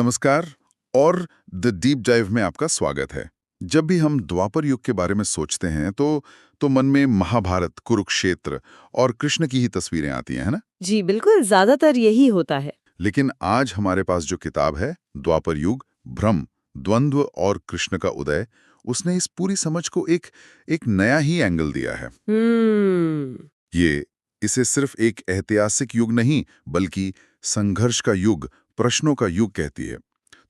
नमस्कार और the deep dive में आपका स्वागत है। जब भी हम द्वापर युग के बारे में सोचते हैं तो मन में महाभारत, कुरुक्षेत्र और कृष्ण की ही तस्वीरें आती हैं, है ना? जी बिल्कुल, ज्यादातर यही होता है। लेकिन आज हमारे पास जो किताब है द्वापर युग, भ्रम, द्वंद्व और कृष्ण का उदय, उसने इस पूरी समझ को एक नया ही एंगल दिया है। ये इसे सिर्फ एक ऐतिहासिक युग नहीं बल्कि संघर्ष का युग, प्रश्नों का युग कहती है।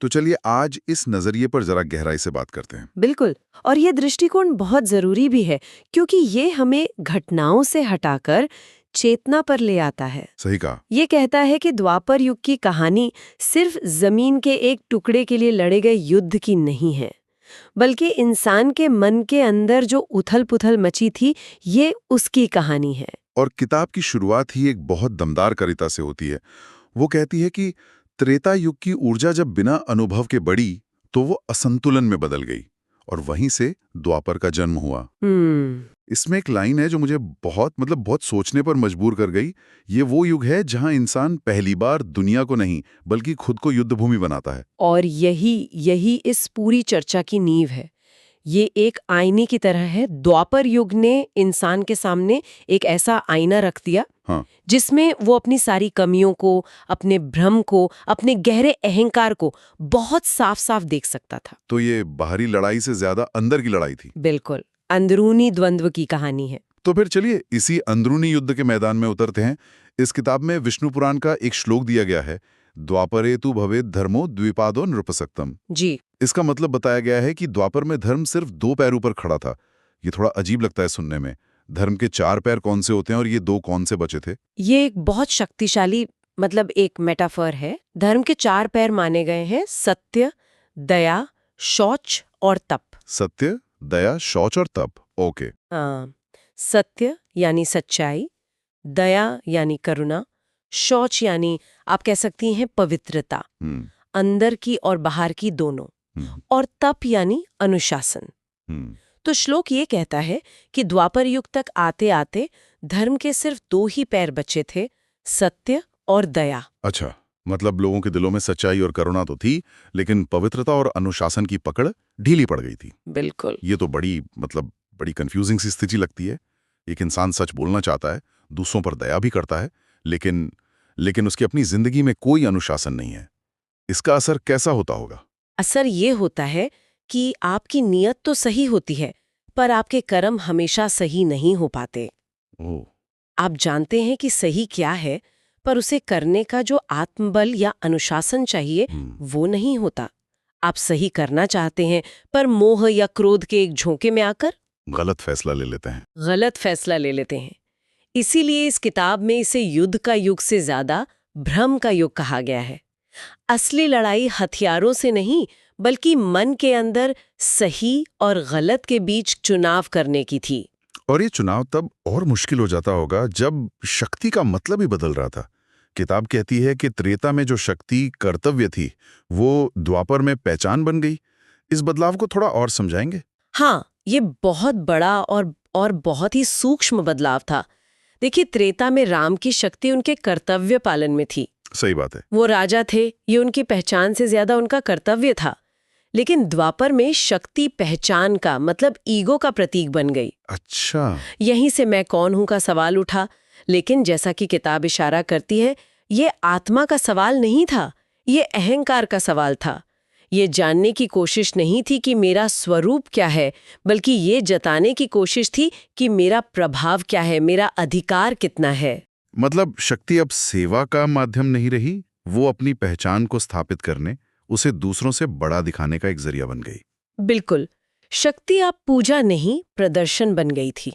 तो चलिए आज इस नजरिए पर जरा गहराई से बात करते हैं। बिल्कुल, और ये दृष्टिकोण बहुत जरूरी भी है क्योंकि ये हमें घटनाओं से हटाकर चेतना पर ले आता है। सही कहा। ये कहता है कि द्वापर युग की कहानी सिर्फ जमीन के एक टुकड़े के लिए लड़े गए युद्ध की नहीं है, बल्कि इंसान के मन के अंदर जो उथल-पुथल मची थी, ये उसकी कहानी है। और किताब की शुरुआत ही एक बहुत दमदार कविता से होती है। वो कहती है कि त्रेता युग की ऊर्जा जब बिना अनुभव के बढ़ी तो वो असंतुलन में बदल गई और वहीं से द्वापर का जन्म हुआ। इसमें एक लाइन है जो मुझे बहुत सोचने पर मजबूर कर गई। ये वो युग है जहां इंसान पहली बार दुनिया को नहीं बल्कि खुद को युद्ध भूमि बनाता है। और यही इस पूरी चर्चा की नींव है। ये एक आईने की तरह है। द्वापर युग ने इंसान के सामने एक ऐसा आईना रख दिया, हाँ। जिसमें वो अपनी सारी कमियों को, अपने भ्रम को, अपने गहरे अहंकार को बहुत साफ साफ देख सकता था। तो ये बाहरी लड़ाई से ज्यादा अंदर की लड़ाई थी। बिल्कुल, अंदरूनी द्वंद्व की कहानी है। तो फिर चलिए इसी अंदरूनी युद्ध के मैदान में उतरते हैं। इस किताब में विष्णु पुराण का एक श्लोक दिया गया है, द्वापरे तु भवेत् धर्मो द्विपादो नृपसक्तम। जी। इसका मतलब बताया गया है कि द्वापर में धर्म सिर्फ दो पैरों पर खड़ा था। ये थोड़ा अजीब लगता है सुनने में। धर्म के चार पैर कौन से होते हैं और ये दो कौन से बचे थे? ये एक बहुत शक्तिशाली एक मेटाफर है। धर्म के चार पैर माने गए हैं: सत्य, दया, शौच और तप। सत्य, दया, शौच और तप। ओके। हाँ, सत्य यानी सच्चाई, दया यानी करुणा, शौच यानी आप कह सकती हैं पवित्रता, अंदर की और बाहर की दोनों, और तप यानी अनुशासन। तो श्लोक ये कहता है कि द्वापर युग तक आते आते धर्म के सिर्फ दो ही पैर बचे थे, सत्य और दया। अच्छा, मतलब लोगों के दिलों में सच्चाई और करुणा तो थी, लेकिन पवित्रता और अनुशासन की पकड़ ढीली पड़ गई थी। बिल्कुल। ये तो बड़ी कंफ्यूजिंग सी स्थिति लगती है। एक इंसान सच बोलना चाहता है, दूसरों पर दया भी करता है, लेकिन उसकी अपनी जिंदगी में कोई अनुशासन नहीं है। इसका असर कैसा होता होगा? असर ये होता है कि आपकी नीयत तो सही होती है, पर आपके कर्म हमेशा सही नहीं हो पाते। आप जानते हैं कि सही क्या है, पर उसे करने का जो आत्मबल या अनुशासन चाहिए वो नहीं होता। आप सही करना चाहते हैं, पर मोह या क्रोध के एक झोंके में आकर गलत फैसला ले लेते हैं। इसीलिए इस किताब में इसे युद्ध का युग से ज्यादा भ्रम का युग कहा गया है। असली लड़ाई हथियारों से नहीं, बल्कि मन के अंदर सही और गलत के बीच चुनाव करने की थी। और ये चुनाव तब और मुश्किल हो जाता होगा जब शक्ति का मतलब ही बदल रहा था। किताब कहती है कि त्रेता में जो शक्ति कर्तव्य थी, वो द्वापर में पहचान बन गई। इस बदलाव को थोड़ा और समझाएंगे? हाँ, ये बहुत बड़ा और बहुत ही सूक्ष्म बदलाव था। देखिए, त्रेता में राम की शक्ति उनके कर्तव्य पालन में थी। सही बात है। वो राजा थे, ये उनकी पहचान से ज्यादा उनका कर्तव्य था। लेकिन द्वापर में शक्ति पहचान का ईगो का प्रतीक बन गई। अच्छा। यहीं से मैं कौन हूं का सवाल उठा। लेकिन जैसा कि किताब इशारा करती है, ये आत्मा का सवाल नहीं था, ये अहंकार का सवाल था। ये जानने की कोशिश नहीं थी कि मेरा स्वरूप क्या है, बल्कि ये जताने की कोशिश थी कि मेरा प्रभाव क्या है, मेरा अधिकार कितना है। मतलब शक्ति अब सेवा का माध्यम नहीं रही, वो अपनी पहचान को स्थापित करने, उसे दूसरों से बड़ा दिखाने का एक जरिया बन गई। बिल्कुल, शक्ति अब पूजा नहीं, प्रदर्शन बन गई थी।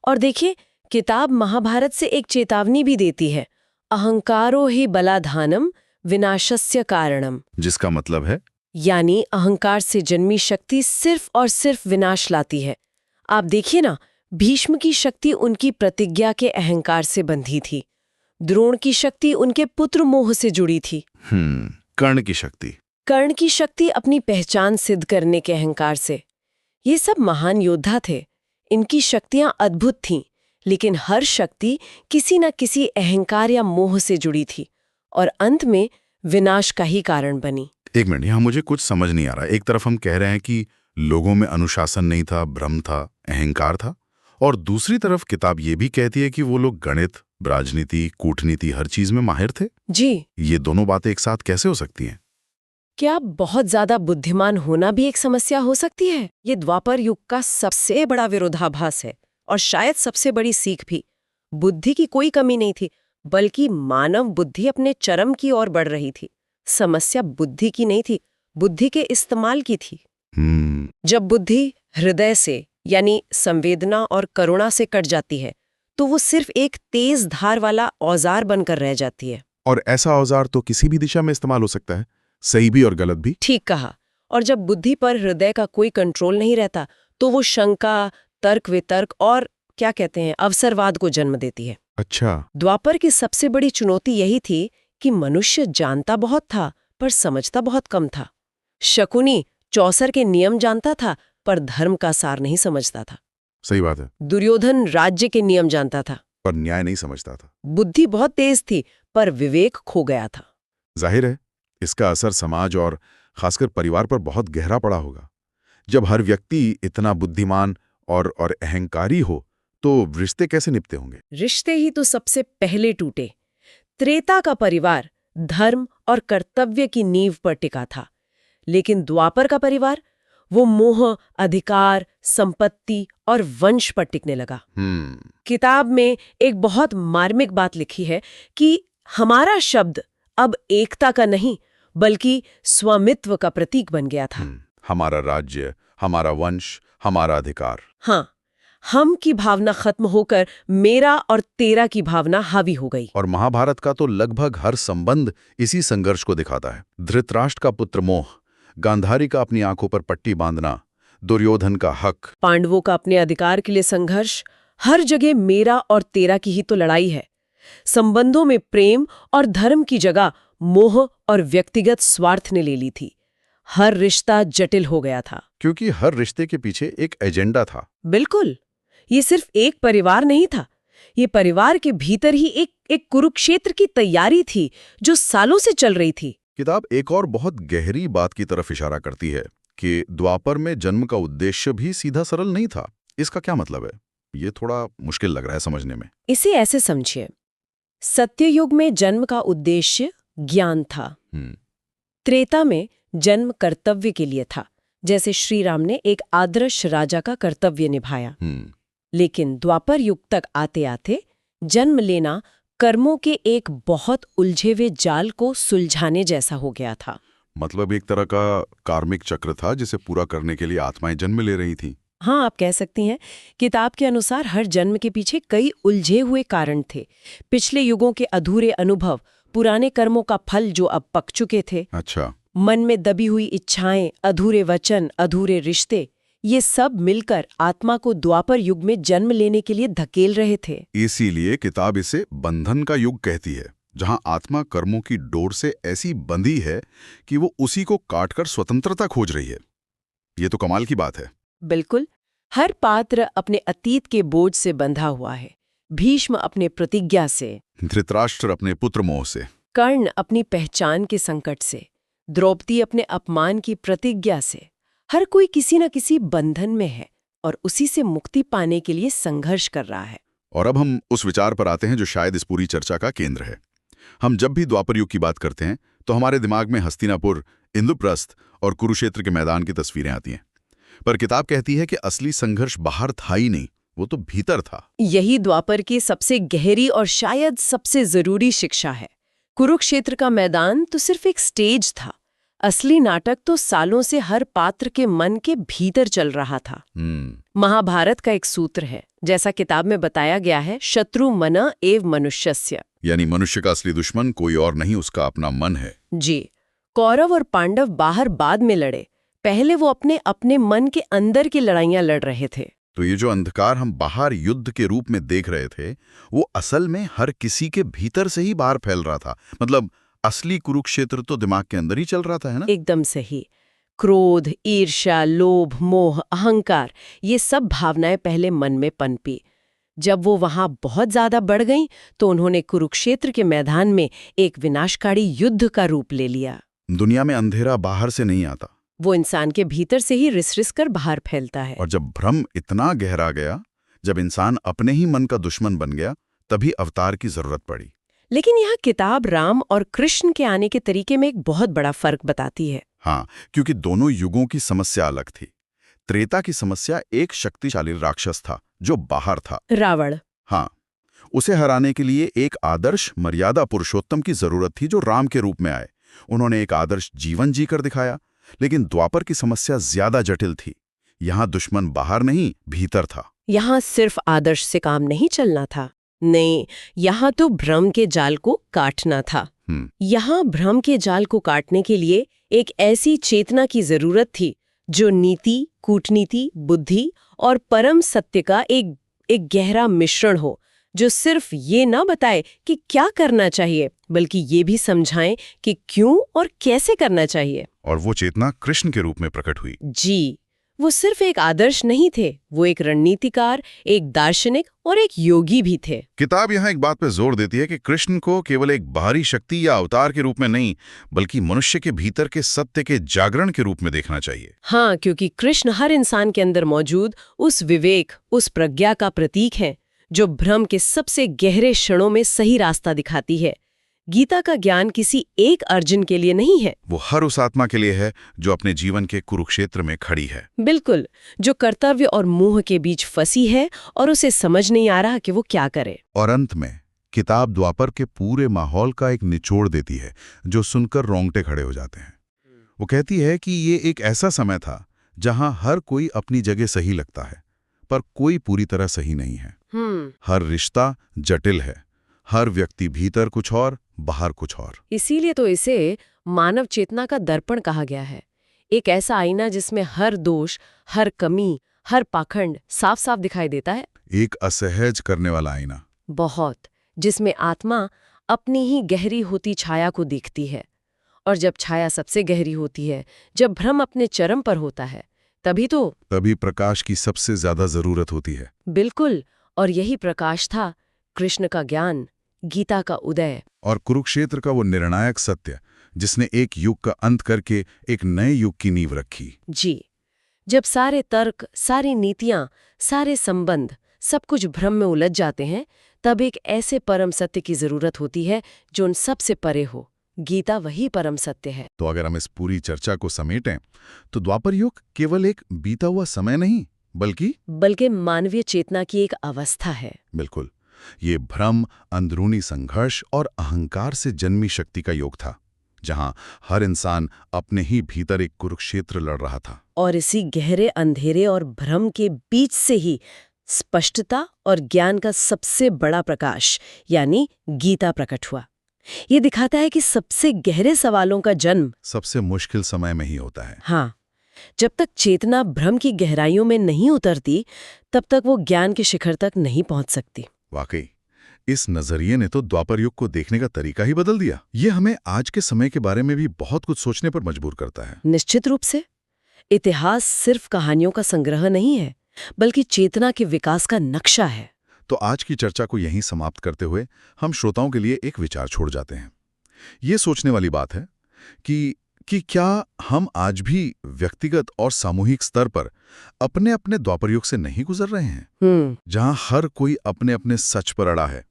और देखिए, किताब महाभारत से एक चेतावनी भी देती है, अहंकारो ही बलाधानम विनाशस्य कारणम। जिसका मतलब है, यानी अहंकार से जन्मी शक्ति सिर्फ और सिर्फ विनाश लाती है। आप देखिए ना, भीष्म की शक्ति उनकी प्रतिज्ञा के अहंकार से बंधी थी। द्रोण की शक्ति उनके पुत्र मोह से जुड़ी थी। कर्ण की शक्ति अपनी पहचान सिद्ध करने के अहंकार से। ये सब महान योद्धा थे। इनकी शक्तियां अद्भुत थीं, लेकिन हर शक्ति किसी न किसी अहंकार या मोह से जुड़ी थी और अंत में विनाश का ही कारण बनी। एक मिनट, यहाँ मुझे कुछ समझ नहीं आ रहा। एक तरफ हम कह रहे हैं कि लोगों में अनुशासन नहीं था, भ्रम था, अहंकार था, और दूसरी तरफ किताब ये भी कहती है कि वो लोग गणित, राजनीति, कूटनीति, हर चीज में माहिर थे। जी, ये दोनों बातें एक साथ कैसे हो सकती हैं? क्या बहुत ज्यादा बुद्धिमान होना भी एक समस्या हो सकती है? ये द्वापर युग का सबसे बड़ा विरोधाभास है और शायद सबसे बड़ी सीख भी। बुद्धि की कोई कमी नहीं थी, बल्कि मानव बुद्धि अपने चरम की ओर बढ़ रही थी। समस्या बुद्धि की नहीं थी, बुद्धि के इस्तेमाल की थी। जब बुद्धि हृदय से यानी संवेदना और करुणा से कट जाती है तो वो सिर्फ एक तेज धार वाला औजार बनकर रह जाती है। और ऐसा औजार तो किसी भी दिशा में इस्तेमाल हो सकता है, सही भी और गलत भी। ठीक कहा। और जब बुद्धि पर हृदय का कोई कंट्रोल नहीं रहता तो वो शंका, तर्क वितर्क और क्या कहते हैं अवसरवाद को जन्म देती है। अच्छा। द्वापर की सबसे बड़ी चुनौती यही थी कि मनुष्य जानता बहुत था पर समझता बहुत कम था। शकुनी चौसर के नियम जानता था पर धर्म का सार नहीं समझता था। सही बात है। दुर्योधन राज्य के नियम जानता था पर न्याय नहीं समझता था। बुद्धि बहुत तेज थी पर विवेक खो गया था। जाहिर है इसका असर समाज और खासकर परिवार पर बहुत गहरा पड़ा होगा। जब हर व्यक्ति इतना बुद्धिमान और अहंकारी हो तो रिश्ते कैसे निपटे होंगे? रिश्ते ही तो सबसे पहले टूटे। त्रेता का परिवार धर्म और कर्तव्य की नींव पर टिका था, लेकिन द्वापर का परिवार वो मोह, अधिकार, संपत्ति और वंश पर टिकने लगा। किताब में एक बहुत मार्मिक बात लिखी है कि हमारा शब्द अब एकता का नहीं बल्कि स्वामित्व का प्रतीक बन गया था। हमारा राज्य, हमारा वंश, हमारा अधिकार। हाँ, हम की भावना खत्म होकर मेरा और तेरा की भावना हावी हो गई। और महाभारत का तो लगभग हर संबंध इसी संघर्ष को दिखाता है। धृतराष्ट्र का पुत्र मोह, गांधारी का अपनी आंखों पर पट्टी बांधना, दुर्योधन का हक, पांडवों का अपने अधिकार के लिए संघर्ष, हर जगह मेरा और तेरा की ही तो लड़ाई है। संबंधों में प्रेम और धर्म की जगह मोह और व्यक्तिगत स्वार्थ ने ले ली थी। हर रिश्ता जटिल हो गया था क्योंकि हर रिश्ते के पीछे एक एजेंडा था। बिल्कुल, ये सिर्फ एक परिवार नहीं था, ये परिवार के भीतर ही एक कुरुक्षेत्र की तैयारी थी जो सालों से चल रही थी। किताब एक और बहुत गहरी बात की तरफ इशारा करती है कि द्वापर में जन्म का उद्देश्य भी सीधा सरल नहीं था। इसका क्या मतलब है? ये थोड़ा मुश्किल लग रहा है समझने में। इसे ऐसे समझिए, सत्ययुग में जन्म का उद्देश्य ज्ञान था। त्रेता में जन्म कर्तव्य के लिए था, जैसे श्री राम ने एक आदर्श राजा का कर्तव्य निभाया। लेकिन द्वापर युग तक आते आते जन्म लेना कर्मों के एक बहुत उलझे हुए जाल को सुलझाने जैसा हो गया था। मतलब एक तरह का कार्मिक चक्र था जिसे पूरा करने के लिए आत्माएं जन्म ले रही थीं। हाँ, आप कह सकती हैं। किताब के अनुसार हर जन्म के पीछे कई उलझे हुए कारण थे। पिछले युगों के अधूरे अनुभव, पुराने कर्मों का फल जो अब पक चुके थे। अच्छा। मन में दबी हुई इच्छाएं, अधूरे वचन, अधूरे रिश्ते, ये सब मिलकर आत्मा को द्वापर युग में जन्म लेने के लिए धकेल रहे थे। इसीलिए किताब इसे बंधन का युग कहती है, जहां आत्मा कर्मों की डोर से ऐसी बंधी है कि वो उसी को काटकर स्वतंत्रता खोज रही है। ये तो कमाल की बात है। बिल्कुल, हर पात्र अपने अतीत के बोझ से बंधा हुआ है। भीष्म अपने प्रतिज्ञा से, धृतराष्ट्र अपने पुत्र मोह से, कर्ण अपनी पहचान के संकट से, द्रौपदी अपने अपमान की प्रतिज्ञा से। हर कोई किसी न किसी बंधन में है और उसी से मुक्ति पाने के लिए संघर्ष कर रहा है। और अब हम उस विचार पर आते हैं जो शायद इस पूरी चर्चा का केंद्र है। हम जब भी द्वापर युग की बात करते हैं तो हमारे दिमाग में हस्तिनापुर, इंद्रप्रस्थ और कुरुक्षेत्र के मैदान की तस्वीरें आती हैं। पर किताब कहती है कि असली संघर्ष बाहर था ही नहीं, वो तो भीतर था। यही द्वापर की सबसे गहरी और शायद सबसे जरूरी शिक्षा है। कुरुक्षेत्र का मैदान तो सिर्फ एक स्टेज था, असली नाटक तो सालों से हर पात्र के मन के भीतर चल रहा था। महाभारत का एक सूत्र है, जैसा किताब में बताया गया है, शत्रु मन एव मनुष्यस्य, यानी मनुष्य का असली दुश्मन कोई और नहीं, उसका अपना मन है। जी। कौरव और पांडव बाहर बाद में लड़े, पहले वो अपने अपने मन के अंदर की लड़ाइयां लड़ रहे थे। तो ये जो अंधकार हम बाहर युद्ध के रूप में देख रहे थे, वो असल में हर किसी के भीतर से ही बाहर फैल रहा था। मतलब असली कुरुक्षेत्र तो दिमाग के अंदर ही चल रहा था, है ना? एकदम सही। क्रोध, ईर्ष्या, लोभ, मोह, अहंकार, ये सब भावनाएं पहले मन में पनपी। जब वो वहां बहुत ज्यादा बढ़ गईं, तो उन्होंने कुरुक्षेत्र के मैदान में एक विनाशकारी युद्ध का रूप ले लिया। दुनिया में अंधेरा बाहर से नहीं आता, वो इंसान के भीतर से ही रिस-रिस कर बाहर फैलता है। और जब भ्रम इतना गहरा गया, जब इंसान अपने ही मन का दुश्मन बन गया, तभी अवतार की जरूरत पड़ी। लेकिन यहाँ किताब राम और कृष्ण के आने के तरीके में एक बहुत बड़ा फर्क बताती है। हाँ, क्योंकि दोनों युगों की समस्या अलग थी। त्रेता की समस्या एक शक्तिशाली राक्षस था जो बाहर था, रावण। हाँ, उसे हराने के लिए एक आदर्श मर्यादा पुरुषोत्तम की जरूरत थी जो राम के रूप में आए। उन्होंने एक आदर्श जीवन जीकर दिखाया। लेकिन द्वापर की समस्या ज्यादा जटिल थी। यहाँ दुश्मन बाहर नहीं, भीतर था। यहाँ सिर्फ आदर्श से काम नहीं चलना था, नहीं, यहाँ तो भ्रम के जाल को काटना था। यहाँ भ्रम के जाल को काटने के लिए एक ऐसी चेतना की जरूरत थी जो नीति, कूटनीति, बुद्धि और परम सत्य का एक गहरा मिश्रण हो, जो सिर्फ ये ना बताए कि क्या करना चाहिए, बल्कि ये भी समझाएं कि क्यों और कैसे करना चाहिए। और वो चेतना कृष्ण के रूप में प्रकट हुई। जी, वो सिर्फ एक आदर्श नहीं थे, वो एक रणनीतिकार, एक दार्शनिक और एक योगी भी थे। किताब यहाँ एक बात पे जोर देती है कि कृष्ण को केवल एक बाहरी शक्ति या अवतार के रूप में नहीं, बल्कि मनुष्य के भीतर के सत्य के जागरण के रूप में देखना चाहिए। हाँ, क्योंकि कृष्ण हर इंसान के अंदर मौजूद उस विवेक, उस प्रज्ञा का प्रतीक है जो भ्रम के सबसे गहरे क्षणों में सही रास्ता दिखाती है। गीता का ज्ञान किसी एक अर्जुन के लिए नहीं है, वो हर उस आत्मा के लिए है जो अपने जीवन के कुरुक्षेत्र में खड़ी है। बिल्कुल, जो कर्तव्य और मोह के बीच फंसी है और उसे समझ नहीं आ रहा कि वो क्या करे। और अंत में किताब द्वापर के पूरे माहौल का एक निचोड़ देती है जो सुनकर रोंगटे खड़े हो जाते हैं। वो कहती है कि ये एक ऐसा समय था जहां हर कोई अपनी जगह सही लगता है, पर कोई पूरी तरह सही नहीं है। हर रिश्ता जटिल है, हर व्यक्ति भीतर कुछ और, बाहर कुछ और। इसीलिए तो इसे मानव चेतना का दर्पण कहा गया है। एक ऐसा आईना जिसमें हर दोष, हर कमी, हर पाखंड साफ साफ दिखाई देता है। एक असहज करने वाला आईना, बहुत, जिसमें आत्मा अपनी ही गहरी होती छाया को देखती है। और जब छाया सबसे गहरी होती है, जब भ्रम अपने चरम पर होता है, तभी प्रकाश की सबसे ज्यादा जरूरत होती है। बिल्कुल, और यही प्रकाश था कृष्ण का ज्ञान, गीता का उदय और कुरुक्षेत्र का वो निर्णायक सत्य जिसने एक युग का अंत करके एक नए युग की नींव रखी। जी, जब सारे तर्क, सारी नीतियां, सारे संबंध, सब कुछ भ्रम में उलझ जाते हैं, तब एक ऐसे परम सत्य की जरूरत होती है जो उन सब से परे हो। गीता वही परम सत्य है। तो अगर हम इस पूरी चर्चा को समेटें तो द्वापर युग केवल एक बीता हुआ समय नहीं, बल्कि मानवीय चेतना की एक अवस्था है। बिल्कुल, ये भ्रम, अंदरूनी संघर्ष और अहंकार से जन्मी शक्ति का योग था, जहां हर इंसान अपने ही भीतर एक कुरुक्षेत्र लड़ रहा था। और इसी गहरे अंधेरे और भ्रम के बीच से ही स्पष्टता और ज्ञान का सबसे बड़ा प्रकाश यानी गीता प्रकट हुआ। ये दिखाता है कि सबसे गहरे सवालों का जन्म सबसे मुश्किल समय में ही होता है। हाँ, जब तक चेतना भ्रम की गहराइयों में नहीं उतरती, तब तक वो ज्ञान के शिखर तक नहीं पहुंच सकती। वाकई, इस नजरिए ने तो द्वापर युग को देखने का तरीका ही बदल दिया। ये हमें आज के समय के बारे में भी बहुत कुछ सोचने पर मजबूर करता है। निश्चित रूप से, इतिहास सिर्फ कहानियों का संग्रह नहीं है, बल्कि चेतना के विकास का नक्शा है। तो आज की चर्चा को यहीं समाप्त करते हुए हम श्रोताओं के लिए एक विचार छोड़ जाते हैं। ये सोचने वाली बात है कि क्या हम आज भी व्यक्तिगत और सामूहिक स्तर पर अपने अपने द्वापर युग से नहीं गुजर रहे हैं, जहां हर कोई अपने अपने सच पर अड़ा है,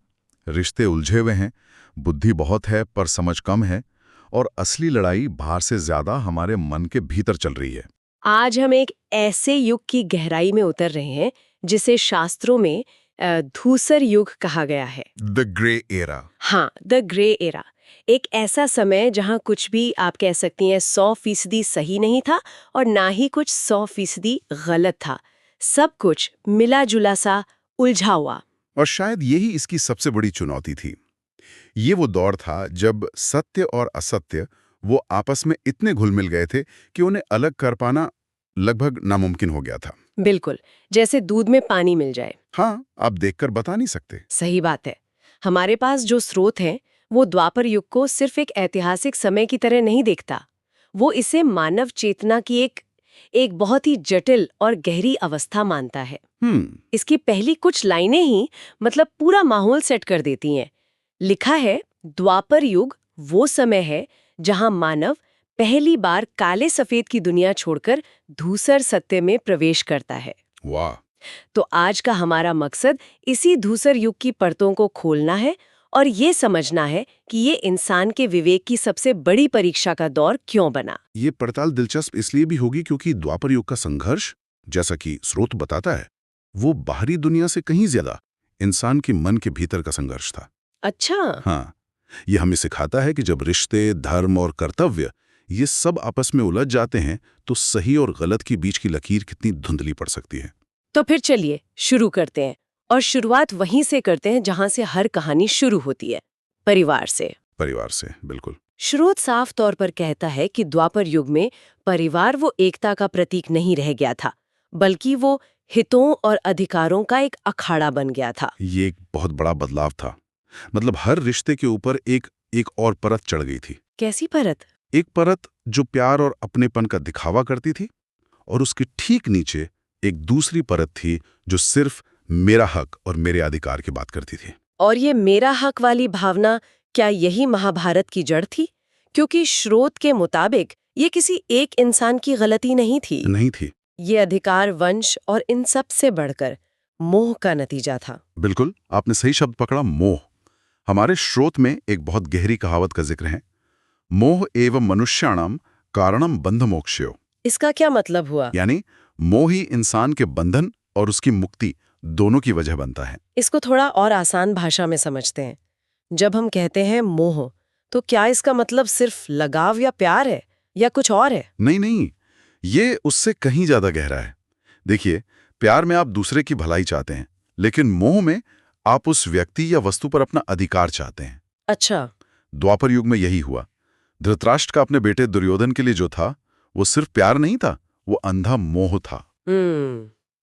रिश्ते उलझे हुए हैं, बुद्धि बहुत है पर समझ कम है, और असली लड़ाई बाहर से ज्यादा हमारे मन के भीतर चल रही है। आज हम एक ऐसे युग की गहराई में उतर रहे हैं जिसे शास्त्रों में धूसर युग कहा गया है। The grey era. हाँ, द ग्रे एरा। एक ऐसा समय जहां कुछ भी आप कह सकती हैं 100% सही नहीं था और ना ही कुछ 100% गलत था। सब कुछ मिला जुला सा, उलझा हुआ। और शायद यही इसकी सबसे बड़ी चुनौती थी। ये वो दौर था जब सत्य और असत्य वो आपस में इतने घुल मिल गए थे कि उन्हें अलग कर पाना लगभग नामुमकिन हो गया था। बिल्कुल, जैसे दूध में पानी मिल जाए। हाँ, आप देखकर बता नहीं सकते। सही बात है। हमारे पास जो स्रोत हैं, वो द्वापर युग को सिर्फ एक ऐतिहासिक समय की तरह नहीं देखता। वो इसे मानव चेतना की एक बहुत ही जटिल और गहरी अवस्था मानता है। इसकी पहली कुछ लाइनें ही मतलब पूरा माहौल सेट कर देती हैं। लिखा है, द्वापर युग वो समय है जहां मानव पहली बार काले सफेद की दुनिया छोड़कर धूसर सत्य में प्रवेश करता है। वाह। तो आज का हमारा मकसद इसी धूसर युग की परतों को खोलना है और ये समझना है कि ये इंसान के विवेक की सबसे बड़ी परीक्षा का दौर क्यों बना। ये पड़ताल दिलचस्प इसलिए भी होगी क्योंकि द्वापर युग का संघर्ष, जैसा कि स्रोत बताता है, वो बाहरी दुनिया से कहीं ज्यादा इंसान के मन के भीतर का संघर्ष था। अच्छा। हाँ, ये हमें सिखाता है कि जब रिश्ते, धर्म और कर्तव्य ये सब आपस में उलझ जाते हैं तो सही और गलत के बीच की लकीर कितनी धुंधली पड़ सकती है। तो फिर चलिए शुरू करते हैं, और शुरुआत वहीं से करते हैं जहां से हर कहानी शुरू होती है, परिवार से। परिवार से, बिल्कुल। स्रोत साफ तौर पर कहता है कि द्वापर युग में परिवार वो एकता का प्रतीक नहीं रह गया था, बल्कि वो हितों और अधिकारों का एक अखाड़ा बन गया था। ये एक बहुत बड़ा बदलाव था। मतलब हर रिश्ते के ऊपर एक और परत चढ़ गई थी। कैसी परत? एक परत जो प्यार और अपनेपन का दिखावा करती थी, और उसके ठीक नीचे एक दूसरी परत थी जो सिर्फ मेरा हक और मेरे अधिकार की बात करती थी। और ये मेरा हक वाली भावना, क्या यही महाभारत की जड़ थी? क्योंकि स्रोत के मुताबिक ये किसी एक इंसान की गलती नहीं थी। नहीं थी। ये अधिकार, वंश और इन सब से बढ़कर मोह का नतीजा था। बिल्कुल, आपने सही शब्द पकड़ा, मोह। हमारे स्रोत में एक बहुत गहरी कहावत का जिक्र है, मोह एवं मनुष्याणाम कारणम बंध मोक्षयो। इसका क्या मतलब हुआ? यानी मोह ही इंसान के बंधन और उसकी मुक्ति दोनों की वजह बनता है। इसको थोड़ा और आसान भाषा में समझते हैं। जब हम कहते हैं मोह, तो क्या इसका मतलब सिर्फ लगाव या प्यार है, या कुछ और है? नहीं नहीं, ये उससे कहीं ज्यादा गहरा है। देखिए, प्यार में आप दूसरे की भलाई चाहते हैं, लेकिन मोह में आप उस व्यक्ति या वस्तु पर अपना अधिकार चाहते हैं। अच्छा। द्वापर युग में यही हुआ। धृतराष्ट्र का अपने बेटे दुर्योधन के लिए जो था, वो सिर्फ प्यार नहीं था, वो अंधा मोह था।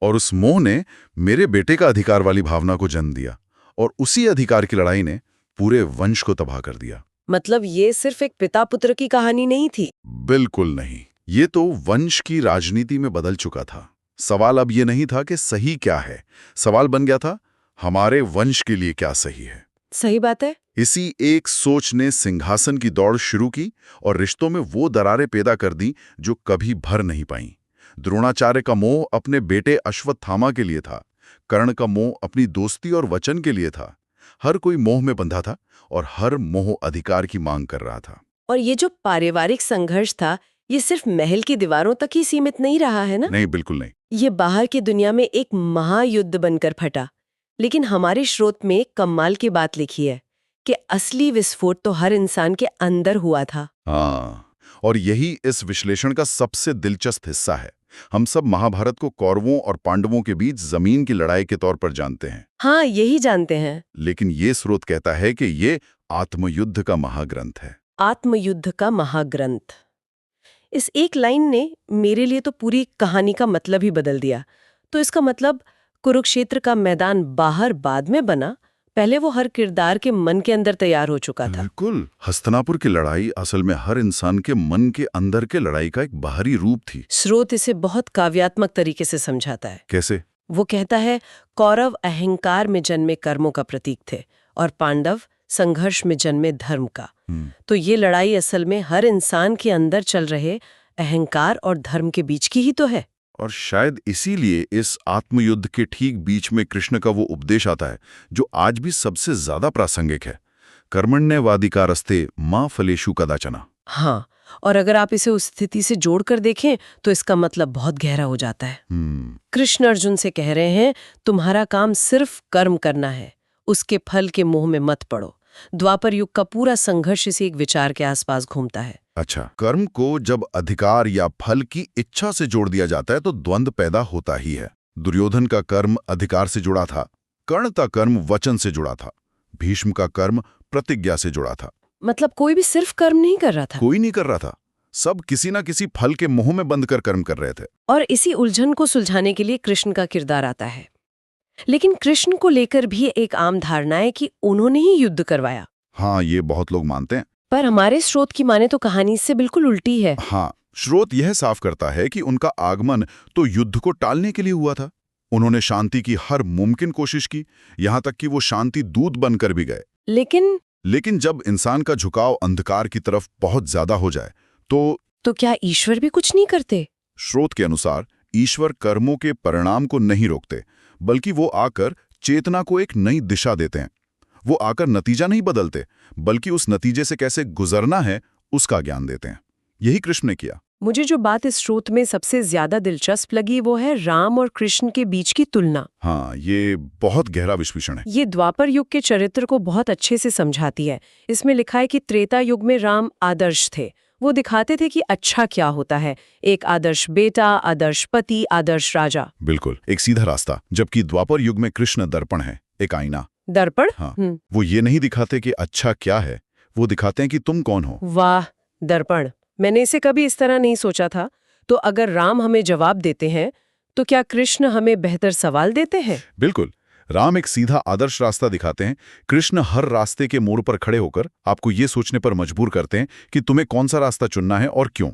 और उस मोह ने मेरे बेटे का अधिकार वाली भावना को जन्म दिया, और उसी अधिकार की लड़ाई ने पूरे वंश को तबाह कर दिया। मतलब ये सिर्फ एक पिता पुत्र की कहानी नहीं थी? बिल्कुल नहीं, ये तो वंश की राजनीति में बदल चुका था। सवाल अब ये नहीं था कि सही क्या है, सवाल बन गया था हमारे वंश के लिए क्या सही है। सही बात है। इसी एक सोच ने सिंहासन की दौड़ शुरू की और रिश्तों में वो दरारें पैदा कर दी जो कभी भर नहीं पाईं। द्रोणाचार्य का मोह अपने बेटे अश्वत्थामा के लिए था, कर्ण का मोह अपनी दोस्ती और वचन के लिए था। हर कोई मोह में बंधा था और हर मोह अधिकार की मांग कर रहा था। और ये जो पारिवारिक संघर्ष था, ये सिर्फ महल की दीवारों तक ही सीमित नहीं रहा है ना? नहीं, बिल्कुल नहीं। ये बाहर की दुनिया में एक महायुद्ध बनकर फटा। लेकिन हमारे स्रोत में कमाल की बात लिखी है कि असली विस्फोट तो हर इंसान के अंदर हुआ था। हाँ, और यही इस विश्लेषण का सबसे दिलचस्प हिस्सा है। हम सब महाभारत को कौरवों और पांडवों के बीच जमीन की लड़ाई के तौर पर जानते हैं। हाँ, यही जानते हैं। लेकिन ये स्रोत कहता है कि ये आत्मयुद्ध का महाग्रंथ है। आत्मयुद्ध का महाग्रंथ। इस एक लाइन ने मेरे लिए तो पूरी कहानी का मतलब ही बदल दिया। तो इसका मतलब कुरुक्षेत्र का मैदान बाहर बाद में बना, पहले वो हर किरदार के मन के अंदर तैयार हो चुका था। बिल्कुल, हस्तिनापुर की लड़ाई असल में हर इंसान के मन के अंदर के लड़ाई का एक बाहरी रूप थी। स्रोत इसे बहुत काव्यात्मक तरीके से समझाता है। कैसे? वो कहता है, कौरव अहंकार में जन्मे कर्मों का प्रतीक थे और पांडव संघर्ष में जन्मे धर्म का। तो ये लड़ाई असल में हर इंसान के अंदर चल रहे अहंकार और धर्म के बीच की ही तो है। और शायद इसीलिए इस आत्मयुद्ध के ठीक बीच में कृष्ण का वो उपदेश आता है जो आज भी सबसे ज्यादा प्रासंगिक है, कर्मण्येवाधिकारस्ते मा फलेषु कदाचन। हाँ, और अगर आप इसे उस स्थिति से जोड़कर देखें तो इसका मतलब बहुत गहरा हो जाता है। कृष्ण अर्जुन से कह रहे हैं, तुम्हारा काम सिर्फ कर्म करना है, उसके फल के मोह में मत पड़ो। द्वापर युग का पूरा संघर्ष इसी एक विचार के आसपास घूमता है। अच्छा, कर्म को जब अधिकार या फल की इच्छा से जोड़ दिया जाता है तो द्वंद्व पैदा होता ही है। दुर्योधन का कर्म अधिकार से जुड़ा था, कर्ण का कर्म वचन से जुड़ा था, भीष्म का कर्म प्रतिज्ञा से जुड़ा था। मतलब कोई भी सिर्फ कर्म नहीं कर रहा था। कोई नहीं कर रहा था, सब किसी ना किसी फल के मोह में बंद कर कर्म कर रहे थे। और इसी उलझन को सुलझाने के लिए कृष्ण का किरदार आता है। लेकिन कृष्ण को लेकर भी एक आम धारणा है कि उन्होंने ही युद्ध करवाया। हाँ, ये बहुत लोग मानते हैं। पर हमारे स्रोत की माने तो कहानी इससे बिल्कुल उल्टी है। हाँ, स्रोत यह साफ करता है कि उनका आगमन तो युद्ध को टालने के लिए हुआ था। उन्होंने शांति की हर मुमकिन कोशिश की, यहाँ तक कि वो शांति दूत बनकर भी गए। लेकिन जब इंसान का झुकाव अंधकार की तरफ बहुत ज्यादा हो जाए तो क्या ईश्वर भी कुछ नहीं करते? स्रोत के अनुसार ईश्वर कर्मों के परिणाम को नहीं रोकते, बल्कि वो आकर चेतना को एक नई दिशा देते हैं। वो आकर नतीजा नहीं बदलते, बल्कि उस नतीजे से कैसे गुजरना है उसका ज्ञान देते हैं। यही कृष्ण ने किया। मुझे जो बात इस स्रोत में सबसे ज्यादा दिलचस्प लगी वो है राम और कृष्ण के बीच की तुलना। हाँ, ये बहुत गहरा विश्लेषण है। ये द्वापर युग के चरित्र को बहुत अच्छे से समझाती है। इसमें लिखा है कि त्रेता युग में राम आदर्श थे। वो दिखाते थे कि अच्छा क्या होता है, एक आदर्श बेटा, आदर्श पति, आदर्श राजा। बिल्कुल, एक सीधा रास्ता। जबकि द्वापर युग में कृष्ण दर्पण है, एक आईना। दर्पण? हाँ, वो ये नहीं दिखाते कि अच्छा क्या है, वो दिखाते हैं कि तुम कौन हो। वाह, दर्पण! मैंने इसे कभी इस तरह नहीं सोचा था। तो अगर राम हमें जवाब देते हैं, तो क्या कृष्ण हमें बेहतर सवाल देते हैं? बिल्कुल, राम एक सीधा आदर्श रास्ता दिखाते हैं। कृष्ण हर रास्ते के मोड़ पर खड़े होकर आपको ये सोचने पर मजबूर करते हैं कि तुम्हें कौन सा रास्ता चुनना है और क्यों।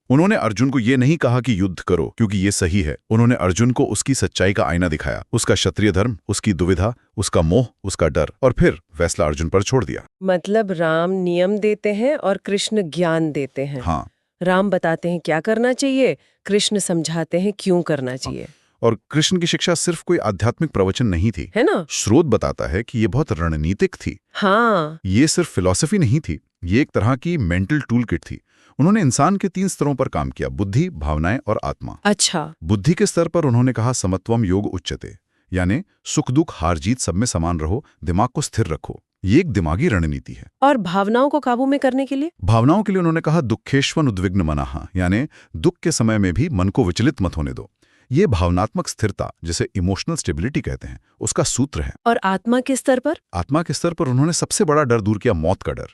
उन्होंने अर्जुन को ये नहीं कहा कि युद्ध करो क्योंकि ये सही है। उन्होंने अर्जुन को उसकी सच्चाई का आईना दिखाया, उसका क्षत्रिय धर्म, उसकी दुविधा, उसका मोह, उसका डर, और फिर फैसला अर्जुन पर छोड़ दिया। मतलब राम नियम देते हैं और कृष्ण ज्ञान देते हैं। हाँ, राम बताते हैं क्या करना चाहिए, कृष्ण समझाते हैं क्यों करना चाहिए। और कृष्ण की शिक्षा सिर्फ कोई आध्यात्मिक प्रवचन नहीं थी, है ना? स्रोत बताता है कि ये बहुत रणनीतिक थी। हाँ, ये सिर्फ फिलॉसफी नहीं थी, ये एक तरह की मेंटल टूल किट थी। उन्होंने इंसान के 3 स्तरों पर काम किया, बुद्धि, भावनाएं और आत्मा। अच्छा। बुद्धि के स्तर पर उन्होंने कहा समत्वम योग उच्यते, यानी सुख दुख हार जीत सब में समान रहो, दिमाग को स्थिर रखो। ये एक दिमागी रणनीति है। और भावनाओं को काबू में करने के लिए? भावनाओं के लिए उन्होंने कहा दुखेश्वन उद्विग्न मनः, यानी दुख के समय में भी मन को विचलित मत होने दो। ये भावनात्मक स्थिरता, जिसे इमोशनल स्टेबिलिटी कहते हैं, उसका सूत्र है। और आत्मा के स्तर पर? आत्मा के स्तर पर उन्होंने सबसे बड़ा डर दूर किया, मौत का डर।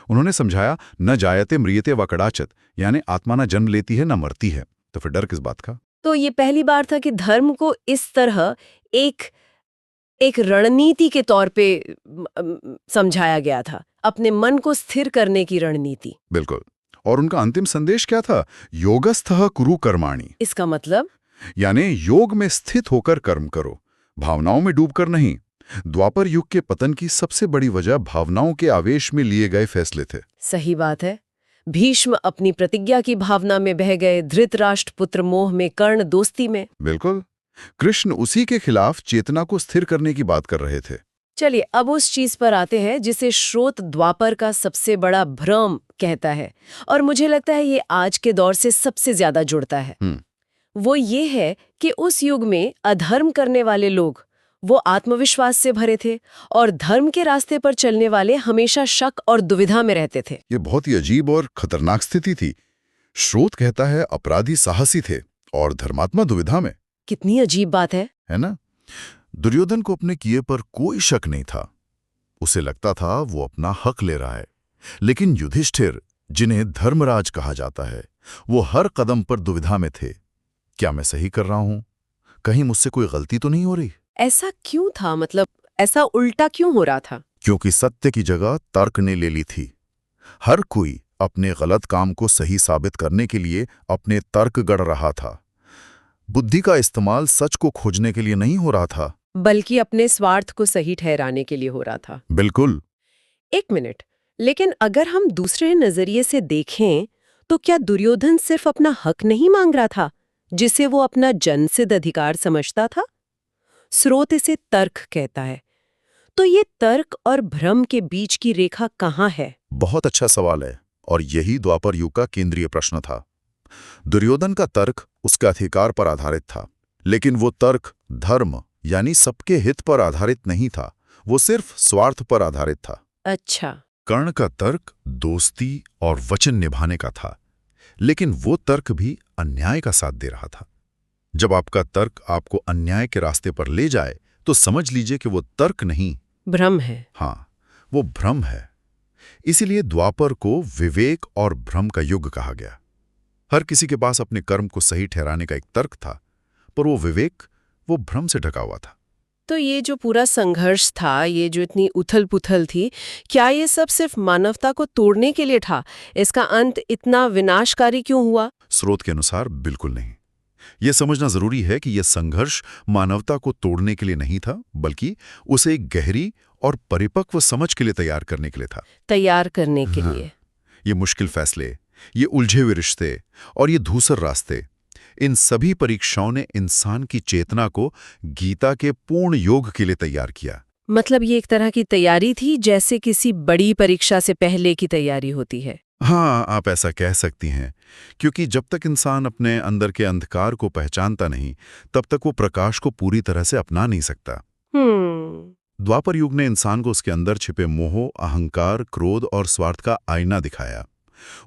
उन्होंने समझाया न जायते म्रियते व कदाचित, यानी आत्मा न जन्म लेती है न मरती है, तो फिर डर किस बात का। तो ये पहली बार था कि धर्म को इस तरह एक रणनीति के तौर पे समझाया गया था, अपने मन को स्थिर करने की रणनीति। बिल्कुल। और उनका अंतिम संदेश क्या था? योगस्थः कुरु कर्माणि। इसका मतलब? यानी योग में स्थित होकर कर्म करो, भावनाओं में डूबकर नहीं। द्वापर युग के पतन की सबसे बड़ी वजह भावनाओं के आवेश में लिए गए फैसले थे। सही बात है। भीष्म अपनी प्रतिज्ञा की भावना में बह गए, धृतराष्ट्र पुत्र मोह में, कर्ण दोस्ती में। बिल्कुल, कृष्ण उसी के खिलाफ चेतना को स्थिर करने की बात कर रहे थे। चलिए अब उस चीज पर आते हैं जिसे स्रोत द्वापर का सबसे बड़ा भ्रम कहता है, और मुझे लगता है ये आज के दौर से सबसे ज्यादा जुड़ता है। वो ये है कि उस युग में अधर्म करने वाले लोग वो आत्मविश्वास से भरे थे, और धर्म के रास्ते पर चलने वाले हमेशा शक और दुविधा में रहते थे। ये बहुत ही अजीब और खतरनाक स्थिति थी। स्रोत कहता है अपराधी साहसी थे और धर्मात्मा दुविधा में। कितनी अजीब बात है ना? दुर्योधन को अपने किए पर कोई शक नहीं था। उसे लगता था वो अपना हक ले रहा है। लेकिन युधिष्ठिर, जिन्हें धर्मराज कहा जाता है, वो हर कदम पर दुविधा में थे। क्या मैं सही कर रहा हूं? कहीं मुझसे कोई गलती तो नहीं हो रही? ऐसा क्यों था? मतलब ऐसा उल्टा क्यों हो रहा था? क्योंकि सत्य की जगह तर्क ने ले ली थी। हर कोई अपने गलत काम को सही साबित करने के लिए अपने तर्क गढ़ रहा था। बुद्धि का इस्तेमाल सच को खोजने के लिए नहीं हो रहा था, बल्कि अपने स्वार्थ को सही ठहराने के लिए हो रहा था। बिल्कुल। एक मिनट, लेकिन अगर हम दूसरे नजरिए से देखें तो क्या दुर्योधन सिर्फ अपना हक नहीं मांग रहा था, जिसे वो अपना जन्मसिद्ध अधिकार समझता था? स्रोत इसे तर्क कहता है। तो ये तर्क और भ्रम के बीच की रेखा कहाँ है? बहुत अच्छा सवाल है, और यही द्वापर युग का केंद्रीय प्रश्न था। दुर्योधन का तर्क उसके अधिकार पर आधारित था, लेकिन वो तर्क धर्म यानी सबके हित पर आधारित नहीं था, वो सिर्फ स्वार्थ पर आधारित था। अच्छा। कर्ण का तर्क दोस्ती और वचन निभाने का था, लेकिन वो तर्क भी अन्याय का साथ दे रहा था। जब आपका तर्क आपको अन्याय के रास्ते पर ले जाए तो समझ लीजिए कि वो तर्क नहीं, भ्रम है। हाँ, वो भ्रम है। इसीलिए द्वापर को विवेक और भ्रम का युग कहा गया। हर किसी के पास अपने कर्म को सही ठहराने का एक तर्क था, पर वो विवेक वो भ्रम से ढका हुआ था। तो ये जो पूरा संघर्ष था, ये जो इतनी उथल-पुथल थी, क्या ये सब सिर्फ मानवता को तोड़ने के लिए था? इसका अंत इतना विनाशकारी क्यों हुआ? स्रोत के अनुसार बिल्कुल नहीं। यह समझना जरूरी है कि यह संघर्ष मानवता को तोड़ने के लिए नहीं था, बल्कि उसे एक गहरी और परिपक्व समझ के लिए तैयार करने के लिए था। तैयार करने के लिए। ये मुश्किल फैसले, ये उलझे हुए रिश्ते और ये धूसर रास्ते, इन सभी परीक्षाओं ने इंसान की चेतना को गीता के पूर्ण योग के लिए तैयार किया। मतलब ये एक तरह की तैयारी थी, जैसे किसी बड़ी परीक्षा से पहले की तैयारी होती है। हाँ, आप ऐसा कह सकती हैं, क्योंकि जब तक इंसान अपने अंदर के अंधकार को पहचानता नहीं, तब तक वो प्रकाश को पूरी तरह से अपना नहीं सकता। द्वापर युग ने इंसान को उसके अंदर छिपे मोह, अहंकार, क्रोध और स्वार्थ का आईना दिखाया।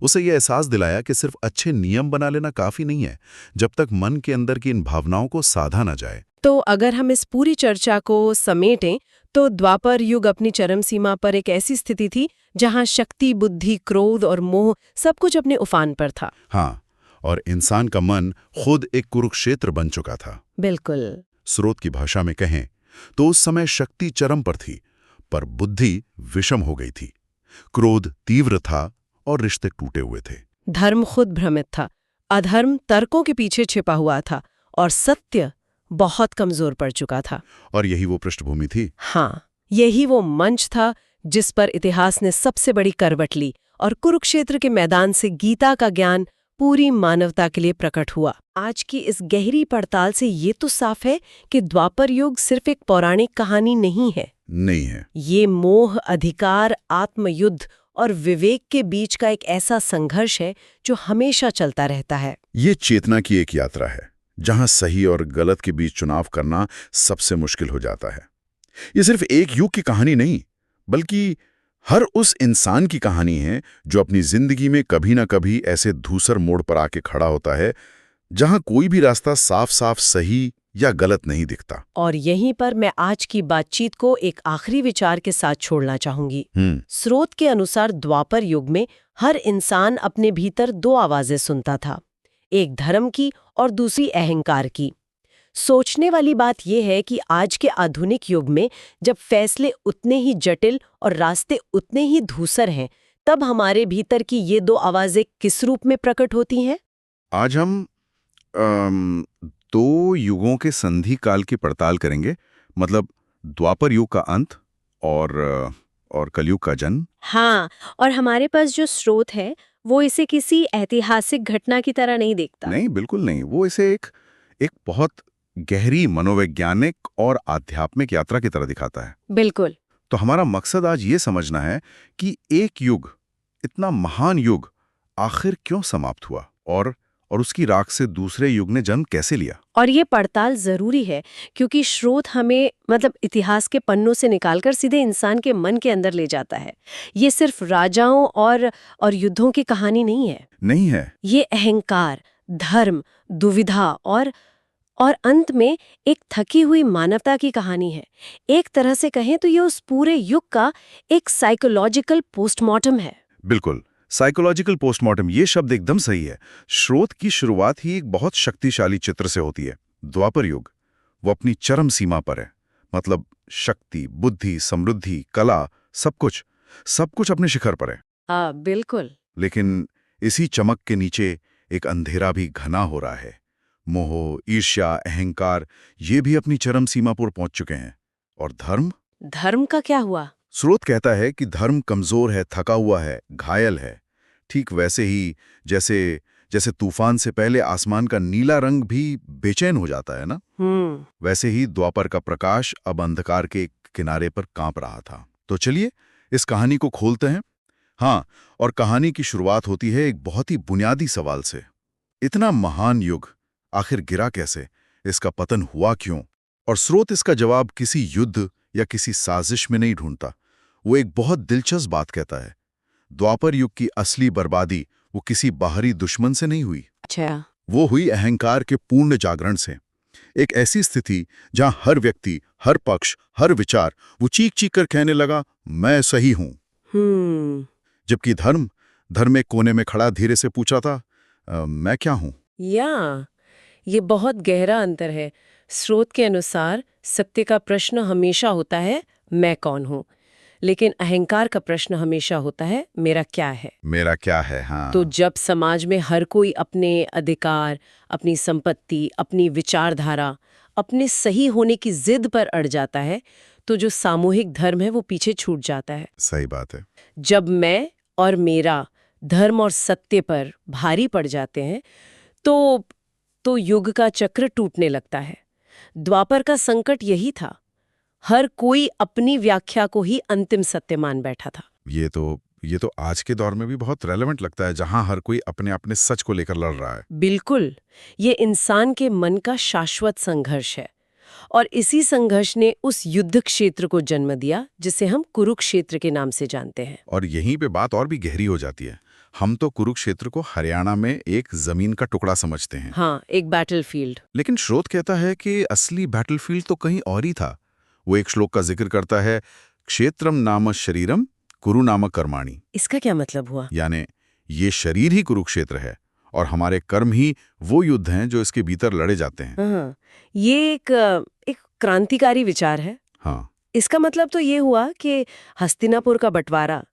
उसे यह एहसास दिलाया कि सिर्फ अच्छे नियम बना लेना काफी नहीं है, जब तक मन के अंदर की इन भावनाओं को साधा न जाए। तो अगर हम इस पूरी चर्चा को समेटें, तो द्वापर युग अपनी चरम सीमा पर एक ऐसी स्थिति थी जहां शक्ति, बुद्धि, क्रोध और मोह सब कुछ अपने उफान पर था। हाँ, और इंसान का मन खुद एक कुरुक्षेत्र बन चुका था। बिल्कुल। स्रोत की भाषा में कहें तो उस समय शक्ति चरम पर थी, पर बुद्धि विषम हो गई थी। क्रोध तीव्र था और रिश्ते टूटे हुए थे। धर्म खुद भ्रमित था, अधर्म तर्कों के पीछे छिपा हुआ था, और सत्य बहुत कमजोर पड़ चुका था। और यही वो पृष्ठभूमि थी। हाँ, यही वो मंच था जिस पर इतिहास ने सबसे बड़ी करवट ली और कुरुक्षेत्र के मैदान से गीता का ज्ञान पूरी मानवता के लिए प्रकट हुआ। आज की इस गहरी पड़ताल से ये तो साफ है कि द्वापर युग सिर्फ एक पौराणिक कहानी नहीं है। नहीं है। ये मोह, अधिकार, आत्मयुद्ध और विवेक के बीच का एक ऐसा संघर्ष है जो हमेशा चलता रहता है। ये चेतना की एक यात्रा है, जहां सही और गलत के बीच चुनाव करना सबसे मुश्किल हो जाता है। ये सिर्फ एक युग की कहानी नहीं, बल्कि हर उस इंसान की कहानी है जो अपनी जिंदगी में कभी ना कभी ऐसे धूसर मोड़ पर आके खड़ा होता है, जहां कोई भी रास्ता साफ साफ सही या गलत नहीं दिखता। और यहीं पर मैं आज की बातचीत को एक आखिरी विचार के साथ छोड़ना चाहूंगी। स्रोत के अनुसार द्वापर युग में हर इंसान अपने भीतर दो आवाजें सुनता था, एक धर्म की और दूसरी अहंकार की। सोचने वाली बात यह है कि आज के आधुनिक युग में जब फैसले उतने ही जटिल और रास्ते उतने ही धूसर हैं, तब हमारे भीतर की ये दो आवाजें किस रूप में प्रकट होती हैं? आज हम दो युगों के संधि काल की पड़ताल करेंगे, मतलब द्वापर युग का अंत और कलयुग का जन्म। हाँ, और हमारे पास जो स्रोत है वो इसे किसी ऐतिहासिक घटना की तरह नहीं देखता। नहीं, बिल्कुल नहीं। वो इसे एक बहुत गहरी मनोवैज्ञानिक और आध्यात्मिक यात्रा की तरह दिखाता है। बिल्कुल। तो हमारा मकसद आज ये समझना है कि एक युग, इतना महान युग, आखिर क्यों समाप्त हुआ और उसकी राख से दूसरे युग ने जन्म कैसे लिया। और ये पड़ताल जरूरी है क्योंकि स्रोत हमें इतिहास के पन्नों से निकालकर सीधे इंसान के मन के अंदर ले जाता है। ये सिर्फ राजाओं और युद्धों की कहानी नहीं है। ये अहंकार, धर्म, दुविधा और अंत में एक थकी हुई मानवता की कहानी है। एक तरह से कहें तो ये उस पूरे युग का एक साइकोलॉजिकल पोस्टमार्टम है। बिल्कुल, साइकोलॉजिकल पोस्टमार्टम, ये शब्द एकदम सही है। स्रोत की शुरुआत ही एक बहुत शक्तिशाली चित्र से होती है। द्वापर युग वो अपनी चरम सीमा पर है, मतलब शक्ति, बुद्धि, समृद्धि, कला, सब कुछ अपने शिखर पर है। हाँ, बिल्कुल। लेकिन इसी चमक के नीचे एक अंधेरा भी घना हो रहा है। मोह, ईर्ष्या, अहंकार, ये भी अपनी चरम सीमा पर पहुंच चुके हैं। और धर्म का क्या हुआ? स्रोत कहता है कि धर्म कमजोर है, थका हुआ है, घायल है। ठीक वैसे ही जैसे तूफान से पहले आसमान का नीला रंग भी बेचैन हो जाता है ना, वैसे ही द्वापर का प्रकाश अब अंधकार के किनारे पर कांप रहा था। तो चलिए इस कहानी को खोलते हैं। हाँ, और कहानी की शुरुआत होती है एक बहुत ही बुनियादी सवाल से। इतना महान युग आखिर गिरा कैसे? इसका पतन हुआ क्यों? और स्रोत इसका जवाब किसी युद्ध या किसी साजिश में नहीं ढूंढता। वो एक बहुत दिलचस्प बात कहता है। द्वापर युग की असली बर्बादी वो किसी बाहरी दुश्मन से नहीं हुई। अच्छा। वो हुई अहंकार के पूर्ण जागरण से। एक ऐसी स्थिति जहां हर व्यक्ति, हर पक्ष, हर विचार वो चीख कर कहने लगा, मैं सही हूं। जबकि धर्म एक कोने में खड़ा धीरे से पूछा था, मैं क्या हूं? ये बहुत गहरा अंतर है। स्रोत के अनुसार सत्य का प्रश्न हमेशा होता है, मैं कौन हूं, लेकिन अहंकार का प्रश्न हमेशा होता है, मेरा क्या है। मेरा क्या है? हाँ। तो जब समाज में हर कोई अपने अधिकार, अपनी संपत्ति, अपनी विचारधारा, अपने सही होने की जिद पर अड़ जाता है, तो जो सामूहिक धर्म है वो पीछे छूट जाता है। सही बात है। जब मैं और मेरा धर्म और सत्य पर भारी पड़ जाते हैं तो युग का चक्र टूटने लगता है। द्वापर का संकट यही था, हर कोई अपनी व्याख्या को ही अंतिम सत्य मान बैठा था। ये तो आज के दौर में भी बहुत रेलेवेंट लगता है, जहां हर कोई अपने अपने सच को लेकर लड़ रहा है। बिल्कुल, ये इंसान के मन का शाश्वत संघर्ष है और इसी संघर्ष ने उस युद्ध क्षेत्र को जन्म दिया जिसे हम कुरुक्षेत्र के नाम से जानते हैं। और यहीं पे बात और भी गहरी हो जाती है। हम तो कुरुक्षेत्र को हरियाणा में एक जमीन का टुकड़ा समझते हैं। हाँ, एक बैटलफील्ड। लेकिन स्रोत कहता है कि असली बैटलफील्ड तो कहीं और ही था। वो एक श्लोक का जिक्र करता है, क्षेत्रम नाम शरीरम कुरु नाम कर्माणि। इसका क्या मतलब हुआ? यानी ये शरीर ही कुरुक्षेत्र है और हमारे कर्म ही वो युद्ध हैं जो इसके भीतर लड़े जाते हैं। हाँ, ये एक क्रांतिकारी विचार है। हाँ, इसका मतलब तो ये हुआ कि हस्तिनापुर का बंटवारा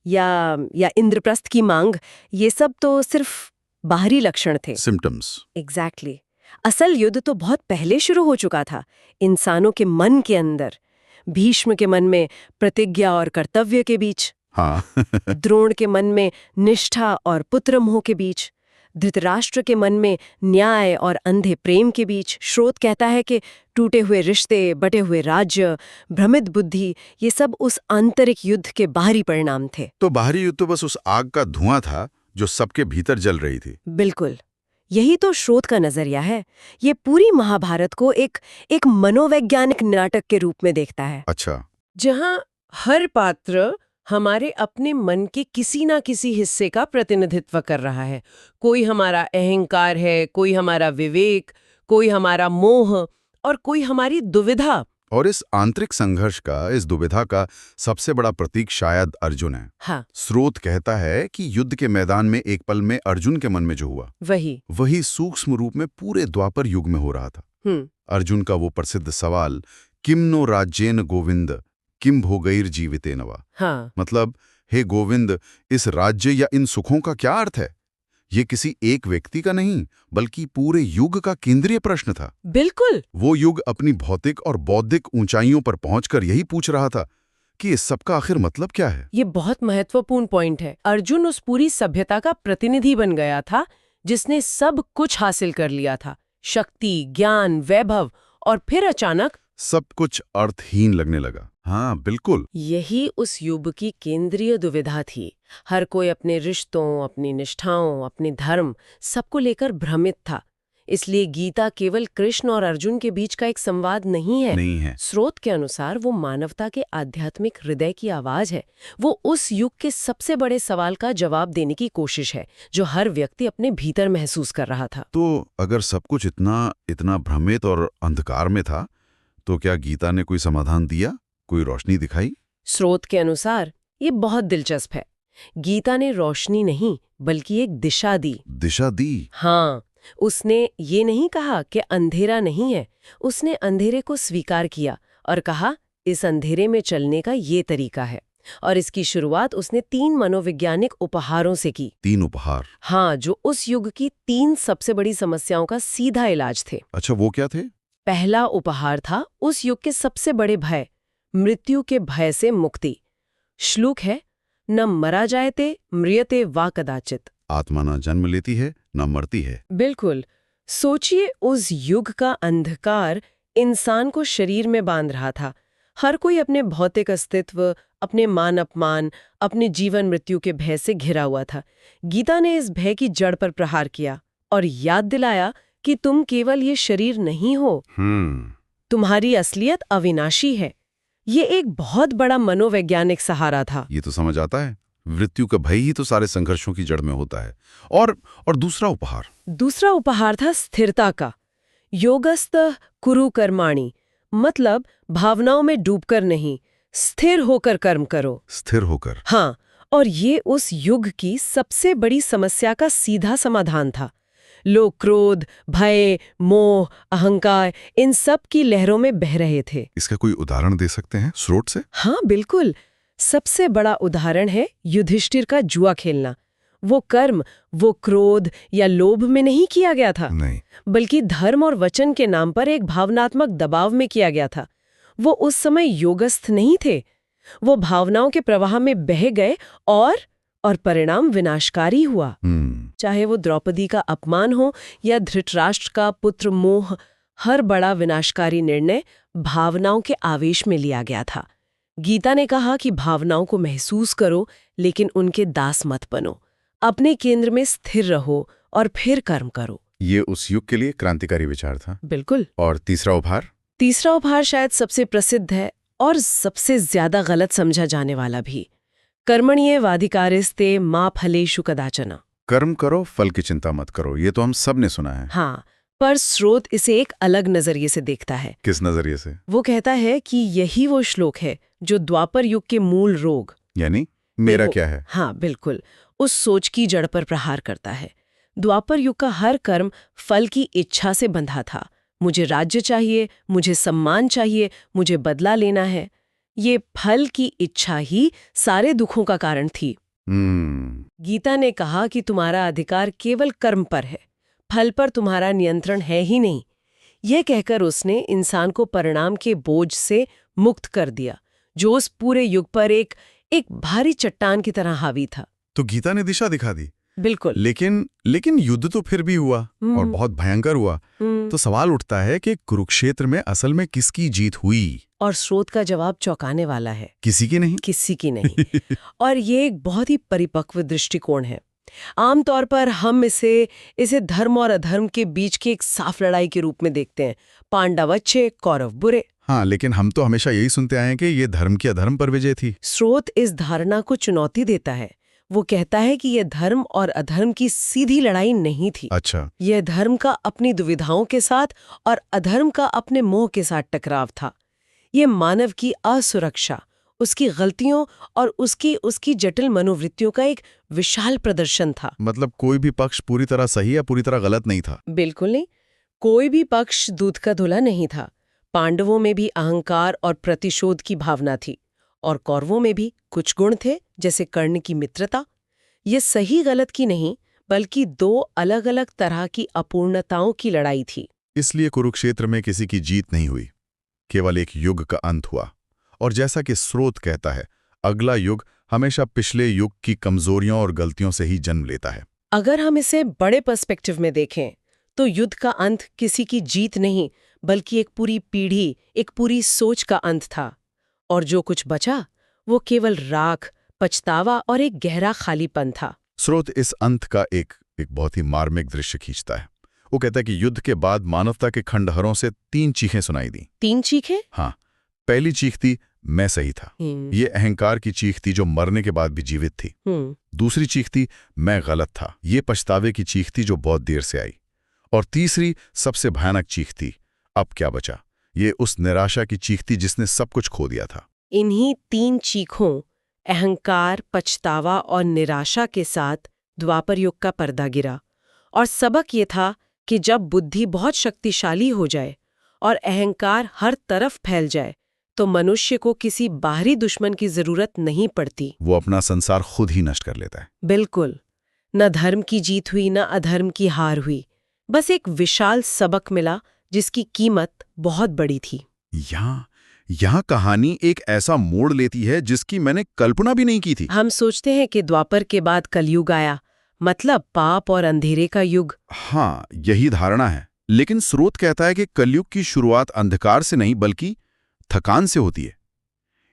या इंद्रप्रस्थ की मांग, ये सब तो सिर्फ बाहरी लक्षण थे। सिम्टम्स। एग्जैक्टली। असल युद्ध तो बहुत पहले शुरू हो चुका था, इंसानों के मन के अंदर। भीष्म के मन में प्रतिज्ञा और कर्तव्य के बीच, हाँ द्रोण के मन में निष्ठा और पुत्रमोह के बीच, धृतराष्ट्र के मन में न्याय और अंधे प्रेम के बीच। स्रोत कहता है कि टूटे हुए रिश्ते, बटे हुए राज्य, भ्रमित बुद्धि, ये सब उस आंतरिक युद्ध के बाहरी परिणाम थे। तो बाहरी युद्ध तो बस उस आग का धुआं था जो सबके भीतर जल रही थी। बिल्कुल, यही तो स्रोत का नजरिया है। ये पूरी महाभारत को एक मनोवैज्ञानिक नाटक के रूप में देखता है। अच्छा। जहां हर पात्र हमारे अपने मन के किसी ना किसी हिस्से का प्रतिनिधित्व कर रहा है। कोई हमारा अहंकार है, कोई हमारा विवेक, कोई हमारा मोह और कोई हमारी दुविधा। और इस आंतरिक संघर्ष का, इस दुविधा का सबसे बड़ा प्रतीक शायद अर्जुन है। हाँ, स्रोत कहता है कि युद्ध के मैदान में एक पल में अर्जुन के मन में जो हुआ, वही सूक्ष्म रूप में पूरे द्वापर युग में हो रहा था। अर्जुन का वो प्रसिद्ध सवाल, किम नो राज्येन गोविंद किम भोगैर जीवितेन वा। हाँ। मतलब, हे गोविंद, इस राज्य या इन सुखों का क्या अर्थ है? ये किसी एक व्यक्ति का नहीं, बल्कि पूरे युग का केंद्रीय प्रश्न था। बिल्कुल। वो युग अपनी भौतिक और बौद्धिक ऊंचाइयों पर पहुंचकर यही पूछ रहा था कि इस सब का आखिर मतलब क्या है। ये बहुत महत्वपूर्ण पॉइंट है। अर्जुन उस पूरी सभ्यता का प्रतिनिधि बन गया था जिसने सब कुछ हासिल कर लिया था, शक्ति, ज्ञान, वैभव, और फिर अचानक सब कुछ अर्थहीन लगने लगा। हाँ, बिल्कुल। यही उस युग की केंद्रीय दुविधा थी। हर कोई अपने रिश्तों, अपनी निष्ठाओं, अपने धर्म, सबको लेकर भ्रमित था। इसलिए गीता केवल कृष्ण और अर्जुन के बीच का एक संवाद नहीं है। स्रोत के अनुसार वो मानवता के आध्यात्मिक हृदय की आवाज है। वो उस युग के सबसे बड़े सवाल का जवाब देने की कोशिश है जो हर व्यक्ति अपने भीतर महसूस कर रहा था। तो अगर सब कुछ इतना भ्रमित और अंधकार में था, तो क्या गीता ने कोई समाधान दिया, कोई रोशनी दिखाई? स्रोत के अनुसार ये बहुत दिलचस्प है। गीता ने रोशनी नहीं, बल्कि एक दिशा दी। दिशा दी? हाँ, उसने ये नहीं कहा कि अंधेरा नहीं है, उसने अंधेरे को स्वीकार किया और कहा इस अंधेरे में चलने का ये तरीका है। और इसकी शुरुआत उसने 3 मनोवैज्ञानिक उपहारों से की। 3 उपहार? हाँ, जो उस युग की 3 सबसे बड़ी समस्याओं का सीधा इलाज थे। अच्छा, वो क्या थे? पहला उपहार था उस युग के सबसे बड़े भय, मृत्यु के भय से मुक्ति। श्लोक है, न मरा जायते म्रियते वा कदाचित। आत्मा न जन्म लेती है, न मरती है। बिल्कुल। सोचिए, उस युग का अंधकार इंसान को शरीर में बांध रहा था। हर कोई अपने भौतिक अस्तित्व, अपने मान अपमान, अपने जीवन मृत्यु के भय से घिरा हुआ था। गीता ने इस भय की जड़ पर प्रहार किया और याद दिलाया कि तुम केवल ये शरीर नहीं हो, तुम्हारी असलियत अविनाशी है। ये एक बहुत बड़ा मनोवैज्ञानिक सहारा था। ये तो समझ आता है। मृत्यु का भय ही तो सारे संघर्षों की जड़ में होता है। और दूसरा उपहार? दूसरा उपहार था स्थिरता का। योगस्थ कुरु कर्माणि, मतलब भावनाओं में डूबकर नहीं, स्थिर होकर कर्म करो। स्थिर होकर? हाँ, और ये उस युग की सबसे बड़ी समस्या का सीधा समाधान था। लोग क्रोध, भय, मोह, अहंकार, इन सब की लहरों में बह रहे थे। इसका कोई उदाहरण दे सकते हैं स्रोत से? हाँ, बिल्कुल। सबसे बड़ा उदाहरण है युधिष्ठिर का जुआ खेलना। वो कर्म, वो क्रोध या लोभ में नहीं किया गया था, नहीं, बल्कि धर्म और वचन के नाम पर एक भावनात्मक दबाव में किया गया था। वो उस समय योगस्थ नहीं थे, वो भावनाओं के प्रवाह में बह गए और और परिणाम विनाशकारी हुआ। चाहे वो द्रौपदी का अपमान हो या धृतराष्ट्र का पुत्र मोह, हर बड़ा विनाशकारी निर्णय भावनाओं के आवेश में लिया गया था। गीता ने कहा कि भावनाओं को महसूस करो, लेकिन उनके दास मत बनो। अपने केंद्र में स्थिर रहो और फिर कर्म करो। ये उस युग के लिए क्रांतिकारी विचार था। बिल्कुल। और तीसरा उपहार? तीसरा उपहार शायद सबसे प्रसिद्ध है और सबसे ज्यादा गलत समझा जाने वाला भी। कर्मण्येवाधिकारस्ते मा फलेषु कदाचन। कर्म करो, फल की चिंता मत करो। ये तो हम सब ने सुना है। हाँ, पर स्रोत इसे एक अलग नजरिए से देखता है। किस नजरिए से? वो कहता है कि यही वो श्लोक है जो द्वापर युग के मूल रोग, यानी मेरा क्या है, हाँ बिल्कुल, उस सोच की जड़ पर प्रहार करता है। द्वापर युग का हर कर्म फल की इच्छा से बंधा था। मुझे राज्य चाहिए, मुझे सम्मान चाहिए, मुझे बदला लेना है। ये फल की इच्छा ही सारे दुखों का कारण थी। गीता ने कहा कि तुम्हारा अधिकार केवल कर्म पर है, फल पर तुम्हारा नियंत्रण है ही नहीं। यह कहकर उसने इंसान को परिणाम के बोझ से मुक्त कर दिया, जो उस पूरे युग पर एक भारी चट्टान की तरह हावी था। तो गीता ने दिशा दिखा दी। बिल्कुल। लेकिन युद्ध तो फिर भी हुआ और बहुत भयंकर हुआ। तो सवाल उठता है कि कुरुक्षेत्र में असल में किसकी जीत हुई? और स्रोत का जवाब चौंकाने वाला है। किसी की नहीं। किसी की नहीं। और ये एक बहुत ही परिपक्व दृष्टिकोण है। आमतौर पर हम इसे धर्म और अधर्म के बीच की एक साफ लड़ाई के रूप में देखते हैं। पांडव अच्छे, कौरव बुरे। हाँ, लेकिन हम तो हमेशा यही सुनते आए हैं कि ये धर्म की अधर्म पर विजय थी। स्रोत इस धारणा को चुनौती देता है। वो कहता है कि यह धर्म और अधर्म की सीधी लड़ाई नहीं थी। अच्छा। यह धर्म का अपनी दुविधाओं के साथ और अधर्म का अपने मोह के साथ टकराव था। ये मानव की असुरक्षा, उसकी गलतियों और उसकी जटिल मनोवृत्तियों का एक विशाल प्रदर्शन था। मतलब कोई भी पक्ष पूरी तरह सही या पूरी तरह गलत नहीं था? बिल्कुल नहीं। कोई भी पक्ष दूध का धुला नहीं था। पांडवों में भी अहंकार और प्रतिशोध की भावना थी, और कौरवों में भी कुछ गुण थे, जैसे कर्ण की मित्रता। ये सही गलत की नहीं, बल्कि दो अलग अलग तरह की अपूर्णताओं की लड़ाई थी। इसलिए कुरुक्षेत्र में किसी की जीत नहीं हुई, केवल एक युग का अंत हुआ। और जैसा कि स्रोत कहता है, अगला युग हमेशा पिछले युग की कमजोरियों और गलतियों से ही जन्म लेता है। अगर हम इसे बड़े पर्सपेक्टिव में देखें तो युद्ध का अंत किसी की जीत नहीं, बल्कि एक पूरी पीढ़ी, एक पूरी सोच का अंत था। और जो कुछ बचा वो केवल राख, पछतावा और एक गहरा खालीपन था। स्रोत इस अंत का एक बहुत ही मार्मिक दृश्य खींचता है। वो कहता है कि युद्ध के बाद मानवता के खंडहरों से 3 चीखें सुनाई दी। 3 चीखें? हाँ। पहली चीख थी, मैं सही था। ये अहंकार की चीख थी जो मरने के बाद भी जीवित थी। दूसरी चीख थी, मैं गलत था। ये पछतावे की चीख थी जो बहुत देर से आई। और तीसरी सबसे भयानक चीख थी, अब क्या बचा। ये उस निराशा की चीख थी जिसने सब कुछ खो दिया था। इन्हीं 3 चीखों, अहंकार, पछतावा और निराशा के साथ द्वापर युग का पर्दा गिरा। और सबक ये था कि जब बुद्धि बहुत शक्तिशाली हो जाए और अहंकार हर तरफ फैल जाए, तो मनुष्य को किसी बाहरी दुश्मन की जरूरत नहीं पड़ती। वो अपना संसार खुद ही नष्ट कर लेता है। बिल्कुल। न धर्म की जीत हुई, न अधर्म की हार हुई। बस एक विशाल सबक मिला जिसकी कीमत बहुत बड़ी थी। यहाँ कहानी एक ऐसा मोड़ लेती है जिसकी मैंने कल्पना भी नहीं की थी। हम सोचते हैं कि द्वापर के बाद कलयुग आया, मतलब पाप और अंधेरे का युग। हाँ, यही धारणा है। लेकिन स्रोत कहता है कि कलयुग की शुरुआत अंधकार से नहीं बल्कि थकान से होती है।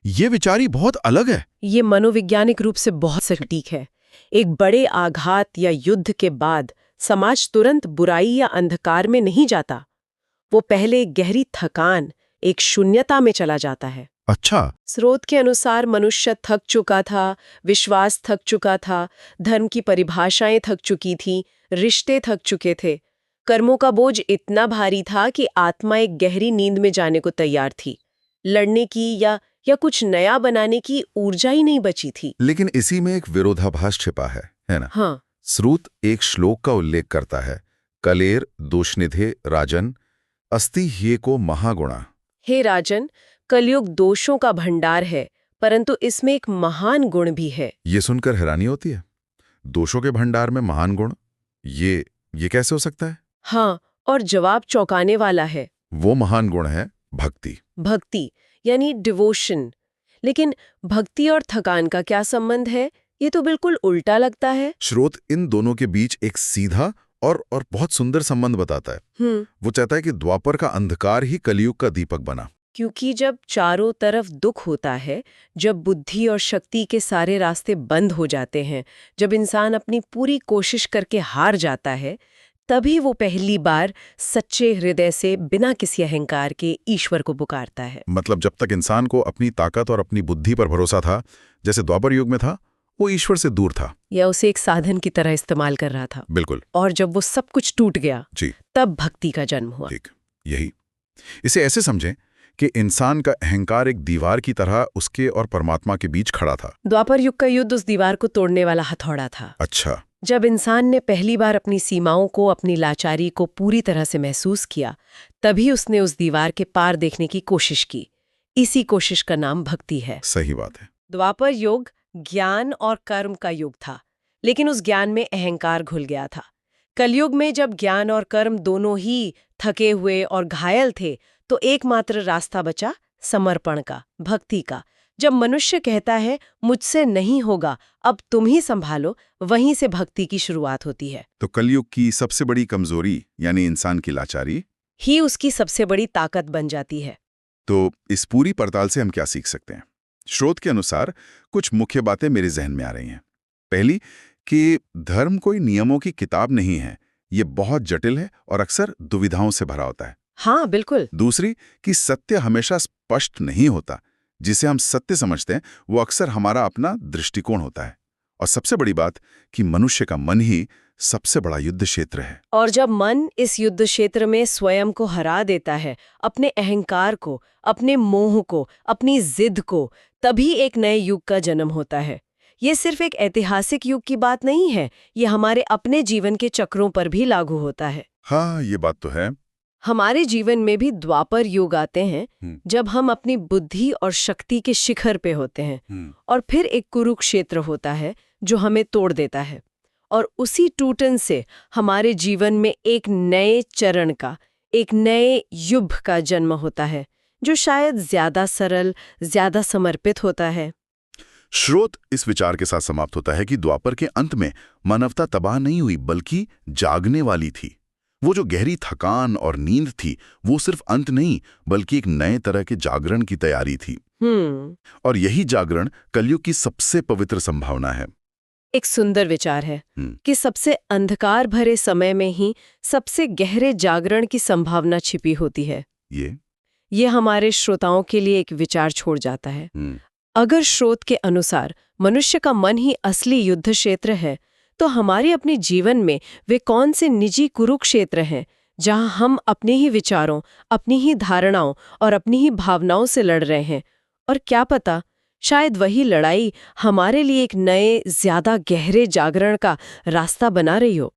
ये विचारी बहुत अलग है। ये मनोवैज्ञानिक रूप से बहुत सटीक है। एक बड़े आघात या युद्ध के बाद समाज तुरंत बुराई या अंधकार में नहीं जाता। वो पहले एक गहरी थकान, एक शून्यता में चला जाता है। अच्छा। स्रोत के अनुसार मनुष्य थक चुका था, विश्वास थक चुका था, धर्म की परिभाषाएं थक चुकी थी, रिश्ते थक चुके थे। कर्मों का बोझ इतना भारी था कि आत्मा एक गहरी नींद में जाने को तैयार थी। लड़ने की या कुछ नया बनाने की ऊर्जा ही नहीं बची थी। लेकिन इसी में एक विरोधाभास छिपा है ना? हाँ। स्रोत एक श्लोक का उल्लेख करता है, कलेर दोषनिधे राजन अस्ति ह्येको महागुणा। हे राजन, कलयुग दोषों का भंडार है, परंतु इसमें एक महान गुण भी है। ये सुनकर हैरानी होती है। दोषों के भंडार में महान गुण, ये कैसे हो सकता है? हाँ, और जवाब चौंकाने वाला है। वो महान गुण है भक्ति। भक्ति यानी डिवोशन। लेकिन भक्ति और थकान का क्या संबंध है, ये तो बिल्कुल उल्टा लगता है। स्रोत इन दोनों के बीच एक सीधा और बहुत सुंदर संबंध बताता है। वो चाहता है कि द्वापर का अंधकार ही कलयुग का दीपक बना। क्योंकि जब चारों तरफ दुख होता है, जब बुद्धि और शक्ति के सारे रास्ते बंद हो जाते हैं, जब इंसान अपनी पूरी कोशिश करके हार जाता है, तभी वो पहली बार सच्चे हृदय से बिना किसी अहंकार के ईश्वर को पुकारता है। मतलब जब तक इंसान को अपनी ताकत और अपनी बुद्धि पर भरोसा था, जैसे द्वापर युग में था, वो ईश्वर से दूर था या उसे एक साधन की तरह इस्तेमाल कर रहा था। बिल्कुल। और जब वो सब कुछ टूट गया जी, तब भक्ति का जन्म हुआ। ठीक, यही। इसे ऐसे समझें कि इंसान का अहंकार एक दीवार की तरह उसके और परमात्मा के बीच खड़ा था। द्वापर युग का युद्ध उस दीवार को तोड़ने वाला हथौड़ा था। अच्छा। जब इंसान ने पहली बार अपनी सीमाओं को, अपनी लाचारी को पूरी तरह से महसूस किया, तभी उसने उस दीवार के पार देखने की कोशिश की। इसी कोशिश का नाम भक्ति है। सही बात है। द्वापर युग ज्ञान और कर्म का युग था, लेकिन उस ज्ञान में अहंकार घुल गया था। कलयुग में जब ज्ञान और कर्म दोनों ही थके हुए और घायल थे, तो एकमात्र रास्ता बचा समर्पण का, भक्ति का। जब मनुष्य कहता है मुझसे नहीं होगा, अब तुम ही संभालो, वहीं से भक्ति की शुरुआत होती है। तो कलयुग की सबसे बड़ी कमजोरी यानी इंसान की लाचारी ही उसकी सबसे बड़ी ताकत बन जाती है। तो इस पूरी पड़ताल से हम क्या सीख सकते हैं? स्रोत के अनुसार कुछ मुख्य बातें मेरे जहन में आ रही हैं। पहली कि धर्म कोई नियमों की किताब नहीं है, ये बहुत जटिल है और अक्सर दुविधाओं से भरा होता है। हाँ, बिल्कुल। दूसरी कि सत्य हमेशा स्पष्ट नहीं होता, जिसे हम सत्य समझते हैं वो अक्सर हमारा अपना दृष्टिकोण होता है। और सबसे बड़ी बात कि मनुष्य का मन ही सबसे बड़ा युद्ध क्षेत्र है। और जब मन इस युद्ध क्षेत्र में स्वयं को हरा देता है, अपने अहंकार को, अपने मोह को, अपनी जिद को, तभी एक नए युग का जन्म होता है। ये सिर्फ एक ऐतिहासिक युग की बात नहीं है, ये हमारे अपने जीवन के चक्रों पर भी लागू होता है। हाँ, ये बात तो है। हमारे जीवन में भी द्वापर युग आते हैं, जब हम अपनी बुद्धि और शक्ति के शिखर पे होते हैं, और फिर एक कुरुक्षेत्र होता है जो हमें तोड़ देता है। और उसी टूटन से हमारे जीवन में एक नए चरण का, एक नए युग का जन्म होता है, जो शायद ज्यादा सरल, ज्यादा समर्पित होता है। स्रोत इस विचार के साथ समाप्त होता है कि द्वापर के अंत में मानवता तबाह नहीं हुई, बल्कि जागने वाली थी। वो जो गहरी थकान और नींद थी, वो सिर्फ अंत नहीं, बल्कि एक नए तरह के जागरण की तैयारी थी। और यही जागरण कलयुग की सबसे पवित्र संभावना है। एक सुंदर विचार है कि सबसे अंधकार भरे समय में ही सबसे गहरे जागरण की संभावना छिपी होती है। ये हमारे श्रोताओं के लिए एक विचार छोड़ जाता है। अगर स्रोत के अनुसार मनुष्य का मन ही असली युद्ध क्षेत्र है, तो हमारे अपने जीवन में वे कौन से निजी कुरुक्षेत्र हैं जहां हम अपने ही विचारों, अपनी ही धारणाओं और अपनी ही भावनाओं से लड़ रहे हैं? और क्या पता, शायद वही लड़ाई हमारे लिए एक नए, ज्यादा गहरे जागरण का रास्ता बना रही हो।